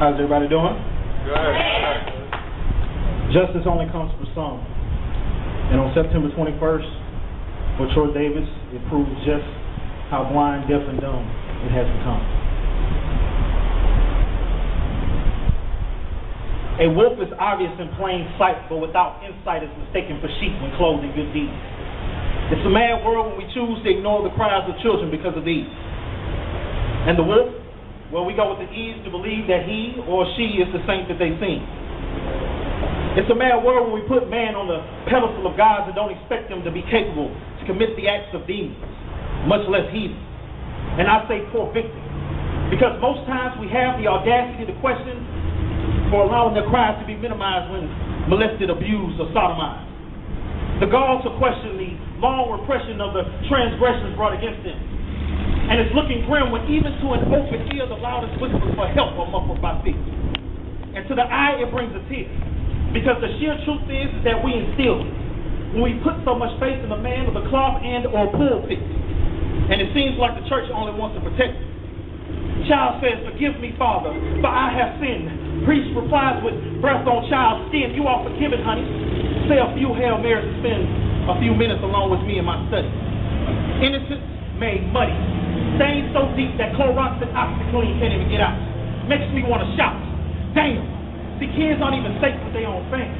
How's everybody doing? Good. Justice only comes for some. And on September 21st, for Troy Davis, it proved just how blind, deaf, and dumb it has become. A wolf is obvious in plain sight, but without insight is mistaken for sheep when clothed in good deeds. It's a mad world when we choose to ignore the cries of children because of these. And the wolf, well, we go with the ease to believe that he or she is the saint that they seem. It's a mad world when we put man on the pedestal of gods and don't expect them to be capable to commit the acts of demons, much less heathen. And I say poor victim, because most times we have the audacity to question for allowing their cries to be minimized when molested, abused, or sodomized. The gall to question the long repression of the transgressions brought against them. And it's looking grim when even to an open ear the loudest whispers for help are muffled by fear. And to the eye it brings a tear. Because the sheer truth is that we instill it when we put so much faith in the man with a cloth and or pulpit. And it seems like the church only wants to protect it. Child says, "Forgive me, Father, for I have sinned." Priest replies with breath on child's skin, "You are forgiven, honey. Say a few Hail Marys and spend a few minutes along with me in my study." Innocence made muddy. Stained so deep that Clorox and OxyClean can't even get out. Makes me want to shout. Damn. See, kids aren't even safe with their own family.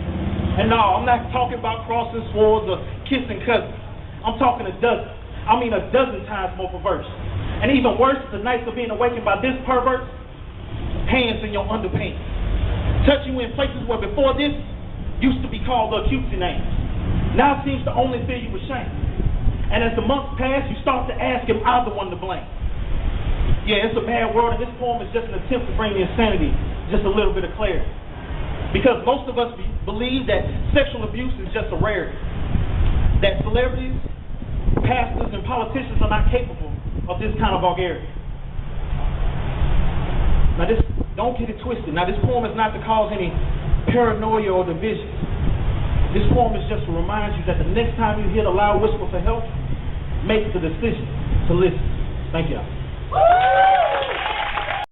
And no, I'm not talking about crossing swords or kissing cousins. I'm talking a dozen times more perverse. And even worse, the nights of being awakened by this pervert, hands in your underpants. Touch you in places where before this used to be called the cutesy names. Now it seems to only fill you with shame. And as the months pass, you start to ask, am I the one to blame? Yeah, it's a mad world, and this poem is just an attempt to bring the insanity just a little bit of clarity. Because most of us believe that sexual abuse is just a rarity. That celebrities, pastors, and politicians are not capable of this kind of vulgarity. Now don't get it twisted. Now this poem is not to cause any paranoia or division. This poem is just to remind you that the next time you hear the loud whisper for help, make the decision to listen. Thank you.